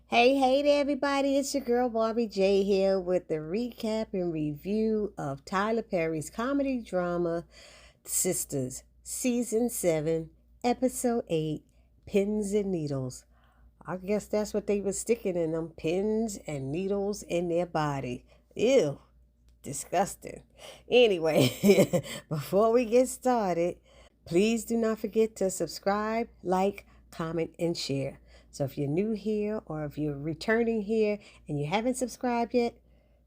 Hey there, everybody. It's your girl, Barbie J, here with the recap and review of Tyler Perry's comedy drama, Sisters, Season 7, Episode 8, Pins and Needles. I guess that's what they were sticking in them, pins and needles in their body. Ew, disgusting. Anyway, before we get started, please do not forget to subscribe, like, comment, and share. So if you're new here or if you're returning here and you haven't subscribed yet,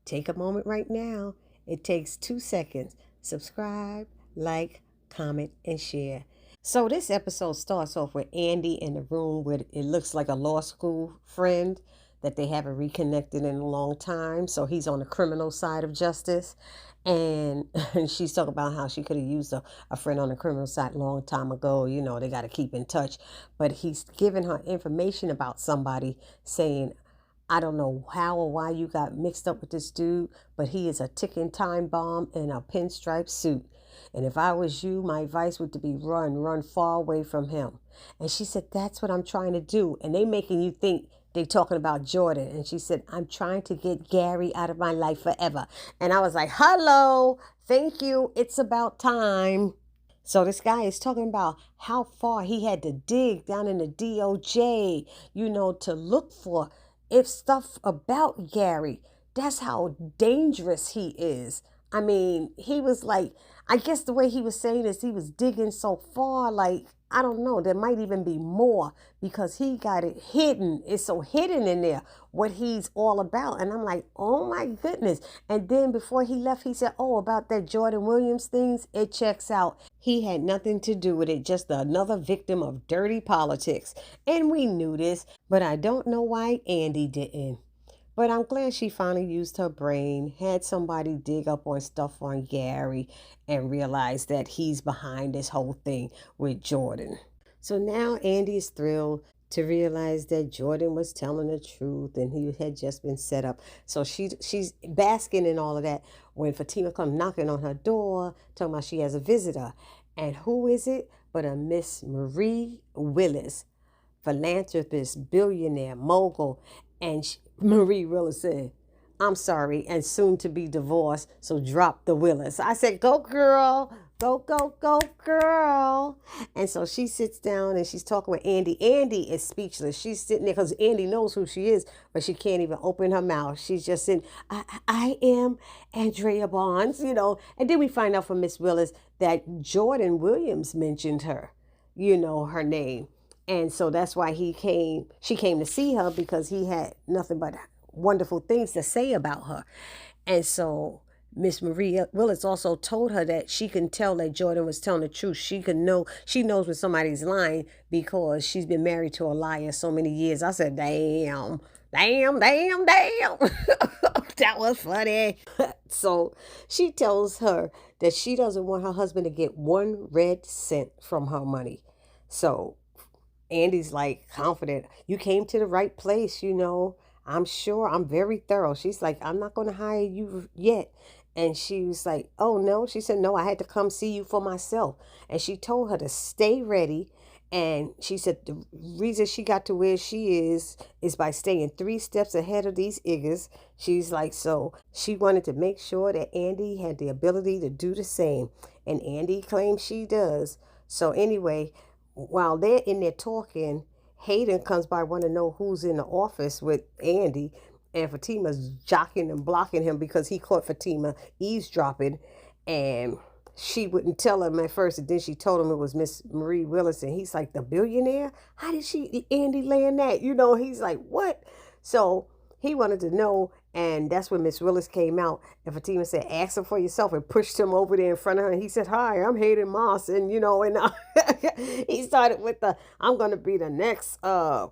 take a moment right now. It takes 2 seconds. Subscribe, like, comment, and share. So this episode starts off with Andy in the room with it looks like a law school friend that they haven't reconnected in a long time. So he's on the criminal side of justice. And she's talking about how she could have used a friend on the criminal side a long time ago. You know, they got to keep in touch. But he's giving her information about somebody saying, I don't know how or why you got mixed up with this dude, but he is a ticking time bomb in a pinstripe suit. And if I was you, my advice would be run far away from him. And she said, that's what I'm trying to do. And they making you think they talking about Jordan. And she said, I'm trying to get Gary out of my life forever. And I was like, hello, thank you. It's about time. So this guy is talking about how far he had to dig down in the DOJ, to look for if stuff about Gary. That's how dangerous he is. I mean, he was like, I guess the way he was saying is he was digging so far, like, I don't know, there might even be more because he got it hidden. It's so hidden in there what he's all about. And I'm like, oh my goodness. And then before he left, he said, oh, about that Jordan Williams things, it checks out. He had nothing to do with it, just another victim of dirty politics. And we knew this, but I don't know why Andy didn't. But I'm glad she finally used her brain, had somebody dig up on stuff on Gary, and realized that he's behind this whole thing with Jordan. So now Andy is thrilled to realize that Jordan was telling the truth and he had just been set up. So she's basking in all of that when Fatima comes knocking on her door, talking about she has a visitor. And who is it but a Miss Marie Willis, philanthropist, billionaire, mogul. And Marie Willis said, I'm sorry, and soon to be divorced, so drop the Willis. I said, go girl, go girl. And so she sits down and she's talking with Andy. Andy is speechless. She's sitting there because Andy knows who she is, but she can't even open her mouth. She's just saying, I am Andrea Bonds, And then we find out from Miss Willis that Jordan Williams mentioned her, her name. And so that's why she came to see her because he had nothing but wonderful things to say about her. And so Miss Marie Willis also told her that she can tell that Jordan was telling the truth. She knows when somebody's lying because she's been married to a liar so many years. I said, damn. That was funny. So she tells her that she doesn't want her husband to get 1 red cent from her money. So Andy's like confident. You came to the right place, I'm sure I'm very thorough. She's like, I'm not going to hire you yet. And she was like, oh, no. She said, no, I had to come see you for myself. And she told her to stay ready. And she said the reason she got to where she is by staying 3 steps ahead of these iggers. She's like, so she wanted to make sure that Andy had the ability to do the same. And Andy claims she does. So anyway, while they're in there talking, Hayden comes by wanting to know who's in the office with Andy, and Fatima's jocking and blocking him because he caught Fatima eavesdropping, and she wouldn't tell him at first, and then she told him it was Miss Marie Willis, and he's like, the billionaire? How did Andy land that? He's like, what? So he wanted to know, and that's when Miss Willis came out, and Fatima said, ask him for yourself, and pushed him over there in front of her, and he said, hi, I'm Hayden Moss, and he started with I'm going to be the next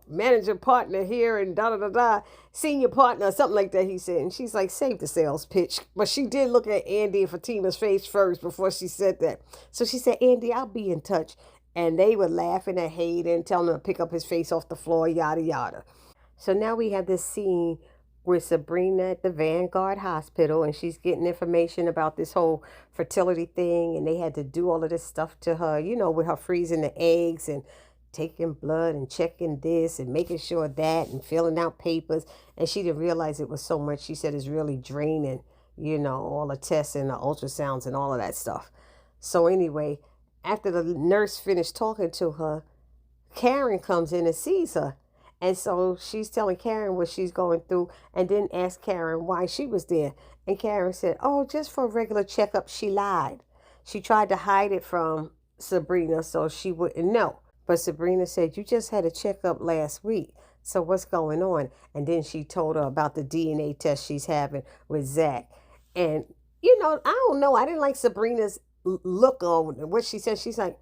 manager partner here, and da-da-da-da, senior partner, or something like that, he said, and she's like, save the sales pitch, but she did look at Andy and Fatima's face first before she said that. So she said, Andy, I'll be in touch, and they were laughing at Hayden, telling him to pick up his face off the floor, yada, yada. So now we have this scene with Sabrina at the Vanguard Hospital, and she's getting information about this whole fertility thing, and they had to do all of this stuff to her, with her freezing the eggs and taking blood and checking this and making sure that and filling out papers. And she didn't realize it was so much. She said it's really draining, all the tests and the ultrasounds and all of that stuff. So anyway, after the nurse finished talking to her, Karen comes in and sees her. And so she's telling Karen what she's going through and then asked Karen why she was there. And Karen said, oh, just for a regular checkup. She lied. She tried to hide it from Sabrina so she wouldn't know. But Sabrina said, you just had a checkup last week. So what's going on? And then she told her about the DNA test she's having with Zach. And, I don't know. I didn't like Sabrina's look on what she said. She's like,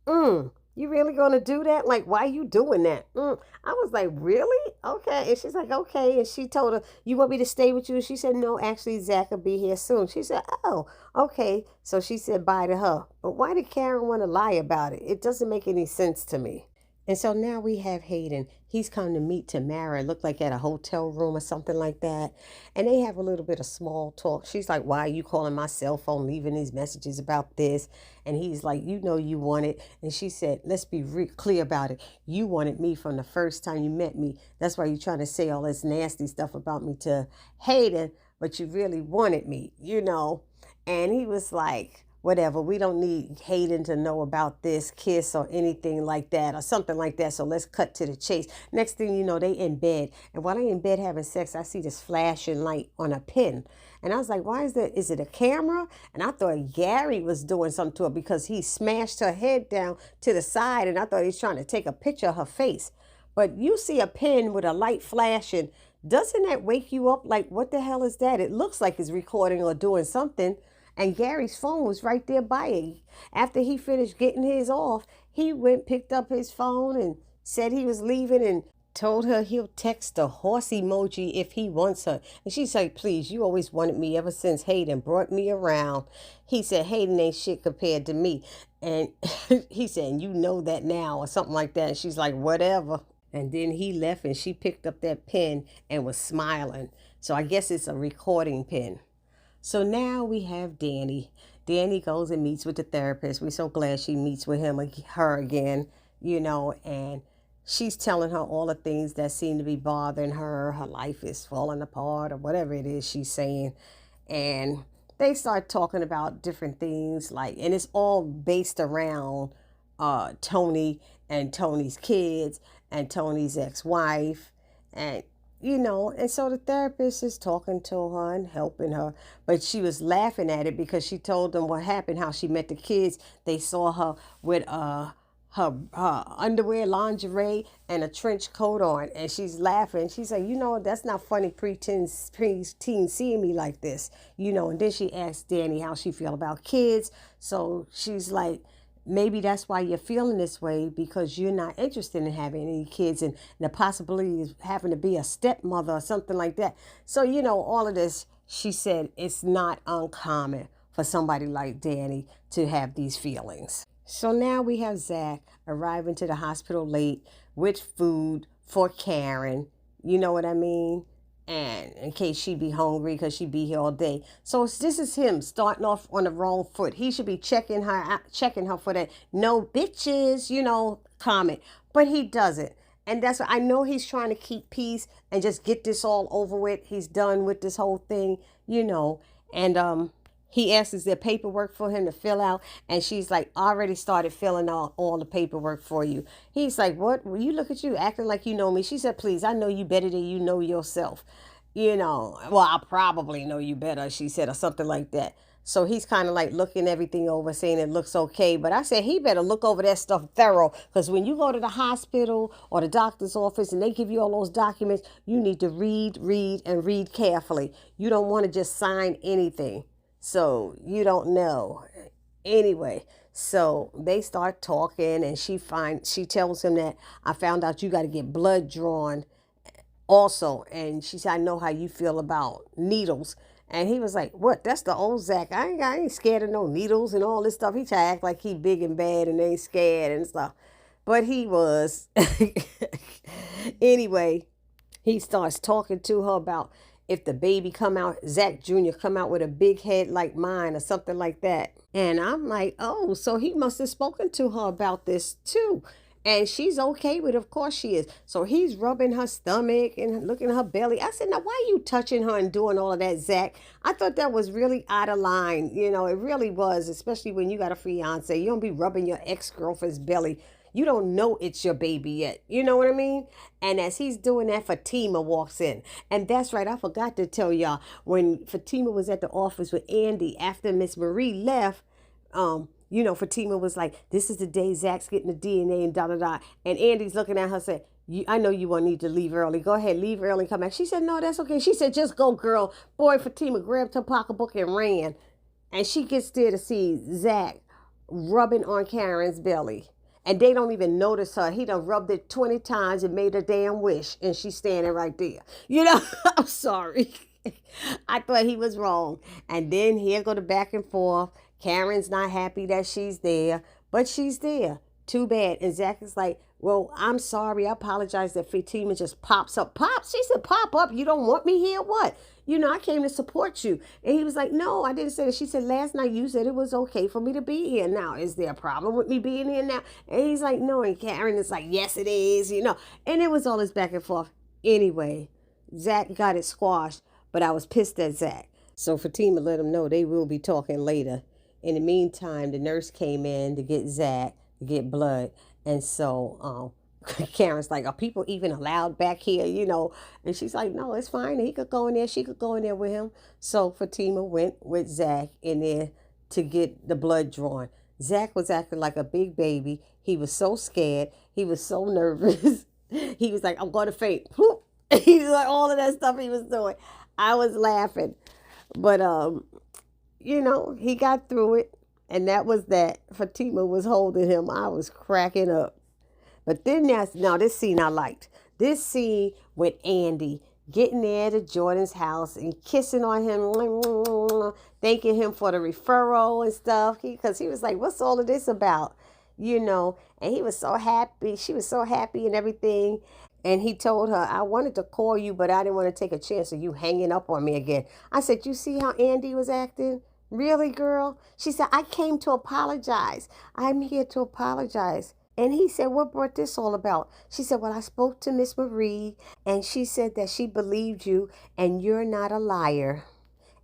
you really gonna do that? Like, why are you doing that? I was like, really? Okay. And she's like, okay. And she told her, you want me to stay with you? And she said, no, actually, Zach will be here soon. She said, oh, okay. So she said bye to her. But why did Karen want to lie about it? It doesn't make any sense to me. And so now we have Hayden. He's come to meet Tamara. It looked like at a hotel room or something like that. And they have a little bit of small talk. She's like, why are you calling my cell phone, leaving these messages about this? And he's like, you want it. And she said, let's be clear about it. You wanted me from the first time you met me. That's why you're trying to say all this nasty stuff about me to Hayden. But you really wanted me, And he was like, whatever, we don't need Hayden to know about this kiss or anything like that or something like that. So let's cut to the chase. Next thing you know, they in bed. And while they in bed having sex, I see this flashing light on a pin. And I was like, why is that? Is it a camera? And I thought Gary was doing something to her because he smashed her head down to the side. And I thought he was trying to take a picture of her face. But you see a pin with a light flashing. Doesn't that wake you up? Like, what the hell is that? It looks like it's recording or doing something. And Gary's phone was right there by it. After he finished getting his off, he picked up his phone and said he was leaving and told her he'll text the horse emoji if he wants her. And she said, please, you always wanted me ever since Hayden brought me around. He said, Hayden ain't shit compared to me. And he said, you know that now or something like that. And she's like, whatever. And then he left and she picked up that pen and was smiling. So I guess it's a recording pen. So now we have Danny. Danny goes and meets with the therapist. We're so glad she meets with her again, and she's telling her all the things that seem to be bothering her. Her life is falling apart or whatever it is she's saying. And they start talking about different things and it's all based around Tony and Tony's kids and Tony's ex-wife and so the therapist is talking to her and helping her, but she was laughing at it because she told them what happened, how she met the kids. They saw her with her underwear, lingerie, and a trench coat on, and she's laughing. She's like, that's not funny, preteen seeing me like this, and then she asked Danny how she feel about kids. So she's like, maybe that's why you're feeling this way, because you're not interested in having any kids and the possibility of having to be a stepmother or something like that. So, all of this, she said, it's not uncommon for somebody like Danny to have these feelings. So now we have Zach arriving to the hospital late with food for Karen. You know what I mean? And in case she be hungry because she be here all day. So this is him starting off on the wrong foot. He should be checking her for that no bitches, comment. But he doesn't. And that's what I know, he's trying to keep peace and just get this all over with. He's done with this whole thing, And he asks, is there paperwork for him to fill out? And she's like, already started filling out all the paperwork for you. He's like, what? Well, you look at you acting like you know me. She said, please, I know you better than you know yourself. Well, I probably know you better, she said, or something like that. So he's kind of like looking everything over, saying it looks okay. But I said he better look over that stuff thorough, because when you go to the hospital or the doctor's office and they give you all those documents, you need to read, and read carefully. You don't want to just sign anything. So you don't know. Anyway, so they start talking and she tells him that I found out you got to get blood drawn also. And she said, I know how you feel about needles. And he was like, what? That's the old Zach. I ain't scared of no needles and all this stuff. He tried to act like he big and bad and ain't scared and stuff. But he was. Anyway, he starts talking to her about if the baby Zach Jr. come out with a big head like mine or something like that. And I'm like, oh, so he must have spoken to her about this too. And she's okay with it. Of course she is. So he's rubbing her stomach and looking at her belly. I said, now why are you touching her and doing all of that, Zach? I thought that was really out of line. You know, it really was, especially when you got a fiance. You don't be rubbing your ex-girlfriend's belly. You don't know it's your baby yet. You know what I mean? And as he's doing that, Fatima walks in. And that's right, I forgot to tell y'all, when Fatima was at the office with Andy after Miss Marie left, Fatima was like, this is the day Zach's getting the DNA and da-da-da. And Andy's looking at her saying, I know you won't need to leave early. Go ahead, leave early and come back. She said, no, that's okay. She said, just go, girl. Boy, Fatima grabbed her pocketbook and ran. And she gets there to see Zach rubbing on Karen's belly. And they don't even notice her. He done rubbed it 20 times and made a damn wish. And she's standing right there. I'm sorry. I thought he was wrong. And then here go the back and forth. Karen's not happy that she's there, but she's there. Too bad. And Zach is like, well, I'm sorry. I apologize that Fatima just pops up. Pops? She said, pop up? You don't want me here? What? I came to support you. And he was like, no, I didn't say that. She said, last night you said it was okay for me to be here. Now, is there a problem with me being here now? And he's like, no. And Karen is like, yes, it is, And it was all this back and forth. Anyway, Zach got it squashed, but I was pissed at Zach. So Fatima let him know they will be talking later. In the meantime, the nurse came in to get Zach, to get blood. And so Karen's like, are people even allowed back here, And she's like, no, it's fine. He could go in there. She could go in there with him. So Fatima went with Zach in there to get the blood drawn. Zach was acting like a big baby. He was so scared. He was so nervous. He was like, I'm going to faint. He was like, all of that stuff he was doing. I was laughing. But, he got through it. And that was that. Fatima was holding him. I was cracking up. But then this scene I liked. This scene with Andy getting there to Jordan's house and kissing on him, thanking him for the referral and stuff. Because he was like, what's all of this about? And he was so happy. She was so happy and everything. And he told her, I wanted to call you, but I didn't want to take a chance of you hanging up on me again. I said, you see how Andy was acting? Really, girl? She said, I came to apologize. I'm here to apologize. And he said, what brought this all about? She said, well, I spoke to Miss Marie, and she said that she believed you, and you're not a liar.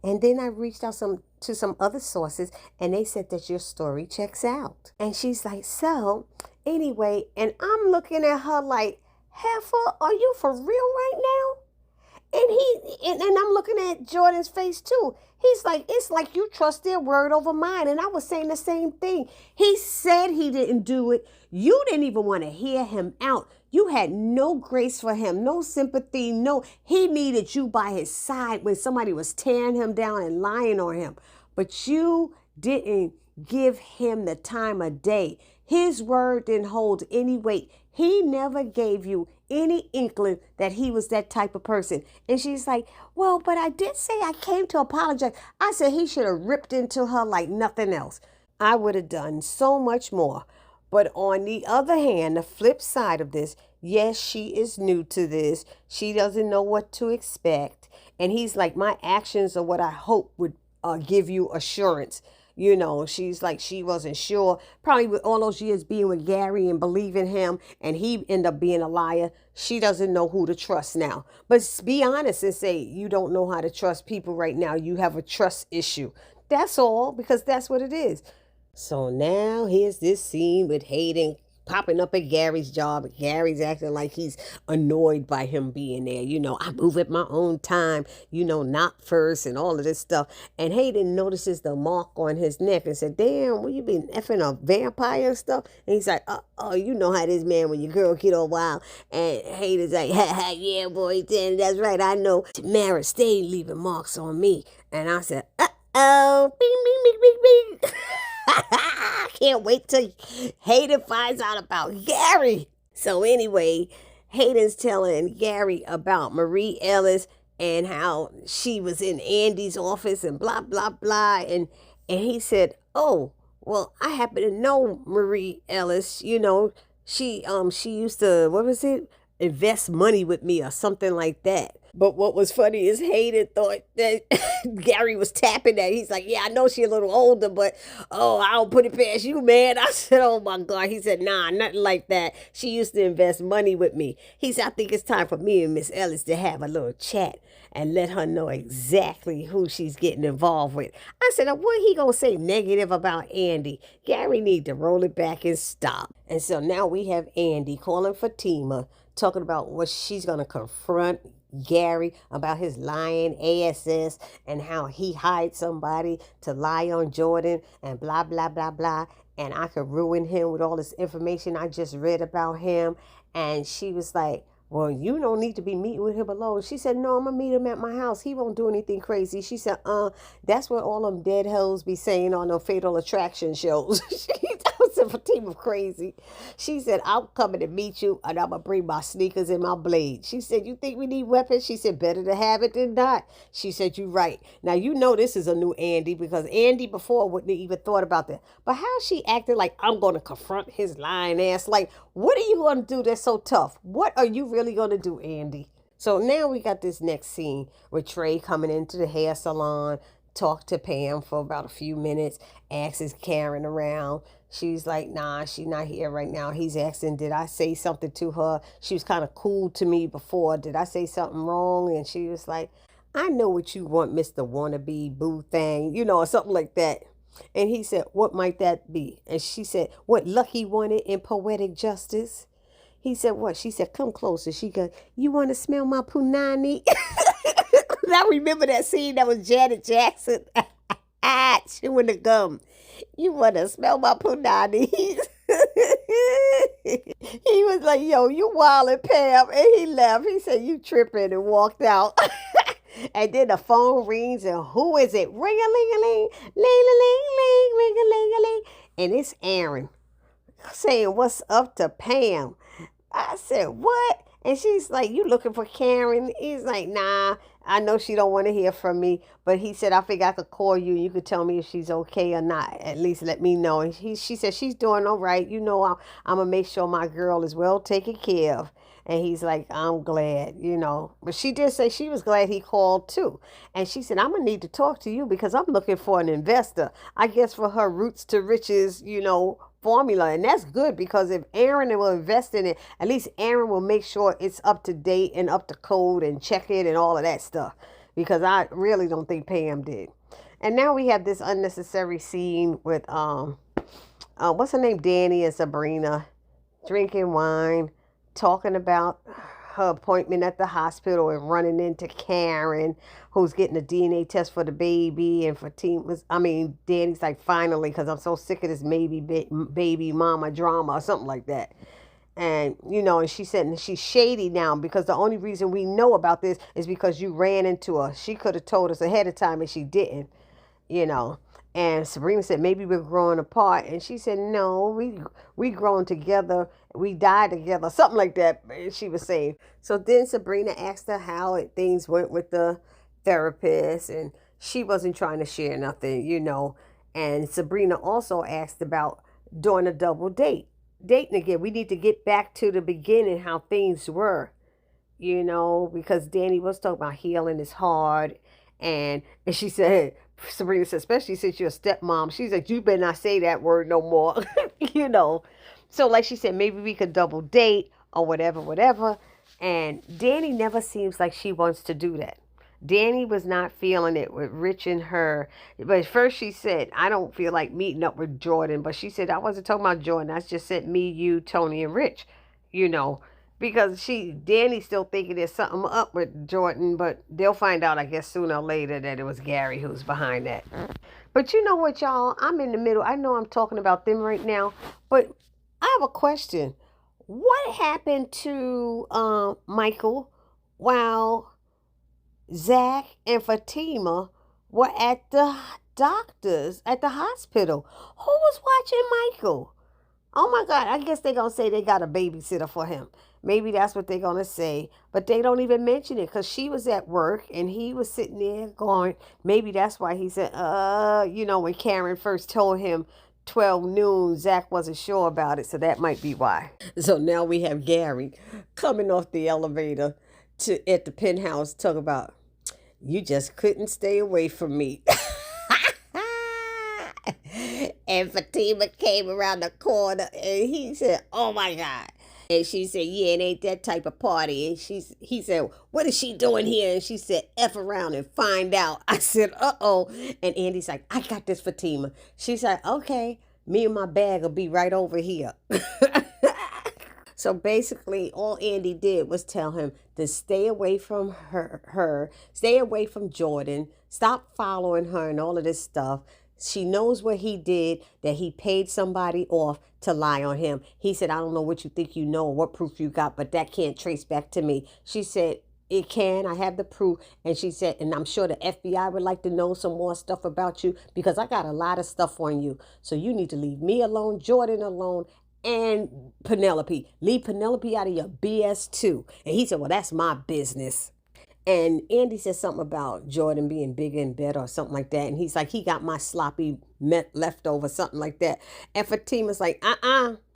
And then I reached out to some other sources, and they said that your story checks out. And she's like, so, anyway, and I'm looking at her like, Heifer, are you for real right now? And I'm looking at Jordan's face too. He's like, it's like you trust their word over mine. And I was saying the same thing. He said he didn't do it. You didn't even want to hear him out. You had no grace for him, no sympathy, he needed you by his side when somebody was tearing him down and lying on him. But you didn't give him the time of day. His word didn't hold any weight. He never gave you any inkling that he was that type of person. And she's like, well, but I did say I came to apologize. I said he should have ripped into her like nothing else. I would have done so much more. But on the other hand, the flip side of this, yes, she is new to this. She doesn't know what to expect. And he's like, my actions are what I hope would give you assurance. She's like, she wasn't sure. Probably with all those years being with Gary and believing him, and he ended up being a liar. She doesn't know who to trust now. But be honest and say, you don't know how to trust people right now. You have a trust issue. That's all, because that's what it is. So now here's this scene with Hayden popping up at Gary's job. Gary's acting like he's annoyed by him being there. I move at my own time, not first and all of this stuff. And Hayden notices the mark on his neck and said, damn, well, you been effing a vampire and stuff? And he's like, oh, you know how this man when your girl get all wild. And Hayden's like, yeah, boy, then that's right. I know Tamara stayed leaving marks on me. And I said, bing, bing, bing, bing, bing. I can't wait till Hayden finds out about Gary. So anyway, Hayden's telling Gary about Marie Ellis and how she was in Andy's office and blah, blah, blah. And he said, oh, well, I happen to know Marie Ellis. She used to, what was it? invest money with me or something like that. But what was funny is Hayden thought that Gary was tapping that. He's like, yeah, I know she's a little older, but oh, I don't put it past you, man. I said, oh my God. He said, nah, nothing like that. She used to invest money with me. He said, I think it's time for me and Miss Ellis to have a little chat and let her know exactly who she's getting involved with. I said, now what he gonna say negative about Andy? Gary need to roll it back and stop. And so now we have Andy calling Fatima, talking about what she's gonna confront Gary about his lying ASS and how he hired somebody to lie on Jordan and blah, blah, blah, blah. And I could ruin him with all this information I just read about him. And she was like, well, you don't need to be meeting with him alone. She said, no, I'm going to meet him at my house. He won't do anything crazy. She said, that's what all them dead hoes be saying on the Fatal Attraction shows. I said, Fatima crazy. She said, I'm coming to meet you and I'm going to bring my sneakers and my blade. She said, you think we need weapons? She said, better to have it than not. She said, you're right. Now, you know this is a new Andy because Andy before wouldn't have even thought about that. But how she acted like I'm going to confront his lying ass. Like, what are you going to do that's so tough? What are you really going to do, Andy? So now we got this next scene with Trey coming into the hair salon, talk to Pam for about a few minutes, asks Karen around. She's like, nah, she's not here right now. He's asking, did I say something to her? She was kind of cool to me before. Did I say something wrong? And she was like, I know what you want, Mr. Wannabe Boo Thing, or something like that. And he said, what might that be? And she said, what Lucky wanted in Poetic Justice? He said, what? She said, come closer. She goes, you want to smell my punani? I remember that scene that was Janet Jackson chewing the gum. You want to smell my punani? He was like, yo, you wildin', Pam. And he left. He said, you tripping, and walked out. And then the phone rings, and who is it? Ring-a-ling-a-ling, ling-a-ling-ling, ring-a-ling-a-ling. And it's Aaron saying, what's up to Pam? I said, what? And she's like, you looking for Karen? He's like, nah, I know she don't want to hear from me. But he said, I figure I could call you and you could tell me if she's okay or not. At least let me know. And she said, she's doing all right. I'm going to make sure my girl is well taken care of. And he's like, I'm glad, But she did say she was glad he called too. And she said, I'm going to need to talk to you because I'm looking for an investor. I guess for her roots to riches, formula. And that's good because if Aaron will invest in it, at least Aaron will make sure it's up to date and up to code and check it and all of that stuff. Because I really don't think Pam did. And now we have this unnecessary scene with, what's her name? Danny and Sabrina drinking wine, talking about her appointment at the hospital and running into Karen, who's getting a DNA test for the baby. And Danny's like, finally, because I'm so sick of this baby mama drama or something like that. And, and she said, and she's shady now because the only reason we know about this is because you ran into her. She could have told us ahead of time and she didn't, And Sabrina said, maybe we're growing apart. And she said, no, we grown together. We died together. Something like that, she was saying. So then Sabrina asked her how things went with the therapist. And she wasn't trying to share nothing, And Sabrina also asked about doing a double dating again. We need to get back to the beginning, how things were, because Danny was talking about healing is hard. And she said, Sabrina said, especially since you're a stepmom, she's like, you better not say that word no more, So like she said, maybe we could double date or whatever. And Danny never seems like she wants to do that. Danny was not feeling it with Rich and her. But at first she said, I don't feel like meeting up with Jordan. But she said, I wasn't talking about Jordan. I just said me, you, Tony, and Rich, because Danny's still thinking there's something up with Jordan, but they'll find out, I guess, sooner or later that it was Gary who's behind that. But you know what, y'all? I'm in the middle. I know I'm talking about them right now, but I have a question. What happened to Michael while Zach and Fatima were at the doctors at the hospital? Who was watching Michael? Oh my God, I guess they're going to say they got a babysitter for him. Maybe that's what they're going to say. But they don't even mention it because she was at work and he was sitting there going, maybe that's why he said, when Karen first told him 12 noon, Zach wasn't sure about it, so that might be why. So now we have Gary coming off the elevator to at the penthouse talking about, you just couldn't stay away from me. And Fatima came around the corner and he said, oh my God. And she said, yeah, it ain't that type of party. And he said, what is she doing here? And she said, F around and find out. I said, uh-oh. And Andy's like, I got this, Fatima. She's like, okay, me and my bag will be right over here. So basically, all Andy did was tell him to stay away from her, stay away from Jordan, stop following her and all of this stuff. She knows what he did, that he paid somebody off to lie on him. He said, I don't know what you think you know or what proof you got, but that can't trace back to me. She said, it can. I have the proof. And she said, and I'm sure the FBI would like to know some more stuff about you because I got a lot of stuff on you. So you need to leave me alone, Jordan alone, and Penelope. Leave Penelope out of your BS too. And he said, well, that's my business. And Andy said something about Jordan being bigger and better or something like that. And he's like, he got my sloppy leftover, something like that. And Fatima's like,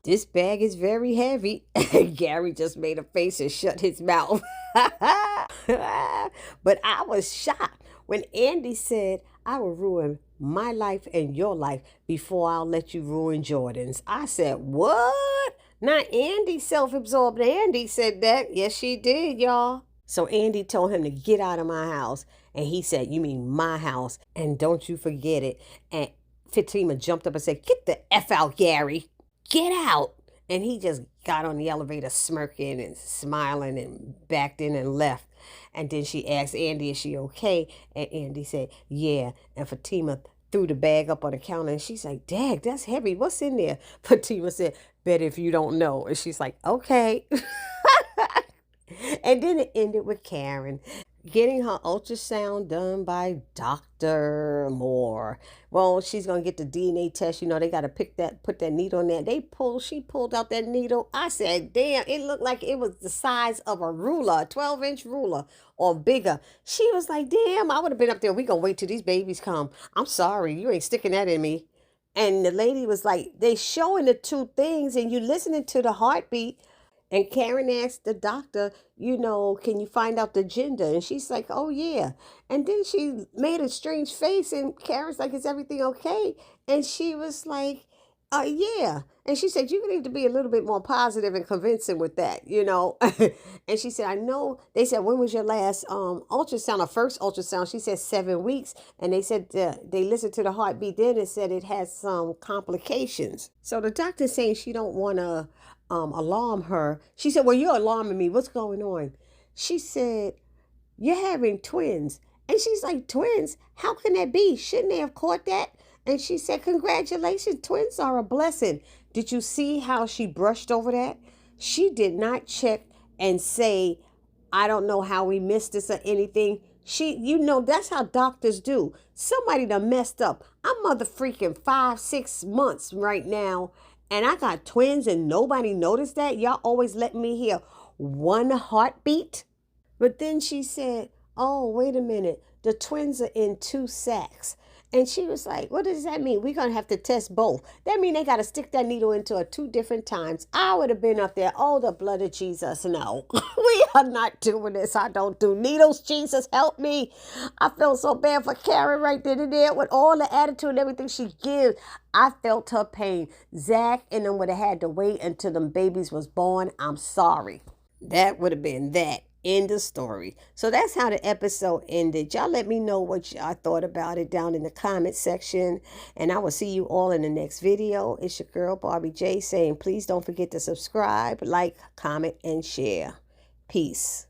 this bag is very heavy. And Gary just made a face and shut his mouth. But I was shocked when Andy said, I will ruin my life and your life before I'll let you ruin Jordan's. I said, what? Not Andy, self-absorbed Andy said that. Yes, she did, y'all. So Andy told him to get out of my house. And he said, you mean my house? And don't you forget it. And Fatima jumped up and said, get the F out, Gary. Get out. And he just got on the elevator smirking and smiling and backed in and left. And then she asked Andy, is she okay? And Andy said, yeah. And Fatima threw the bag up on the counter. And she's like, Dag, that's heavy. What's in there? Fatima said, bet if you don't know. And she's like, okay. And then it ended with Karen getting her ultrasound done by Dr. Moore. Well, she's going to get the DNA test. You know, they got to put that needle in there. She pulled out that needle. I said, damn, it looked like it was the size of a ruler, a 12-inch ruler or bigger. She was like, damn, I would have been up there. We going to wait till these babies come. I'm sorry, you ain't sticking that in me. And the lady was like, they showing the two things and you listening to the heartbeat. And Karen asked the doctor, you know, can you find out the gender? And she's like, oh, yeah. And then she made a strange face and Karen's like, is everything okay? And she was like, yeah. And she said, you need to be a little bit more positive and convincing with that, you know. And she said, I know. They said, when was your last ultrasound or first ultrasound? She said 7 weeks. And they said they listened to the heartbeat then and said it has some complications. So the doctor's saying she don't want to alarm her. She said, well, you're alarming me. What's going on? She said, you're having twins. And she's like, twins? How can that be? Shouldn't they have caught that? And she said, congratulations, twins are a blessing. Did you see how she brushed over that? She did not check and say, I don't know how we missed this or anything. You know, that's how doctors do. Somebody done messed up. I'm mother freaking 5-6 months right now. And I got twins and nobody noticed that? Y'all always let me hear one heartbeat? But then she said, oh, wait a minute. The twins are in 2 sacks. And she was like, what does that mean? We're going to have to test both. That means they got to stick that needle into her 2 different times. I would have been up there. Oh, the blood of Jesus. No, we are not doing this. I don't do needles. Jesus, help me. I felt so bad for Karen right there with all the attitude and everything she gives. I felt her pain. Zach and them would have had to wait until them babies was born. I'm sorry. That would have been that. End of story. So that's how the episode ended. Y'all let me know what y'all thought about it down in the comment section. And I will see you all in the next video. It's your girl, Barbie J, saying please don't forget to subscribe, like, comment, and share. Peace.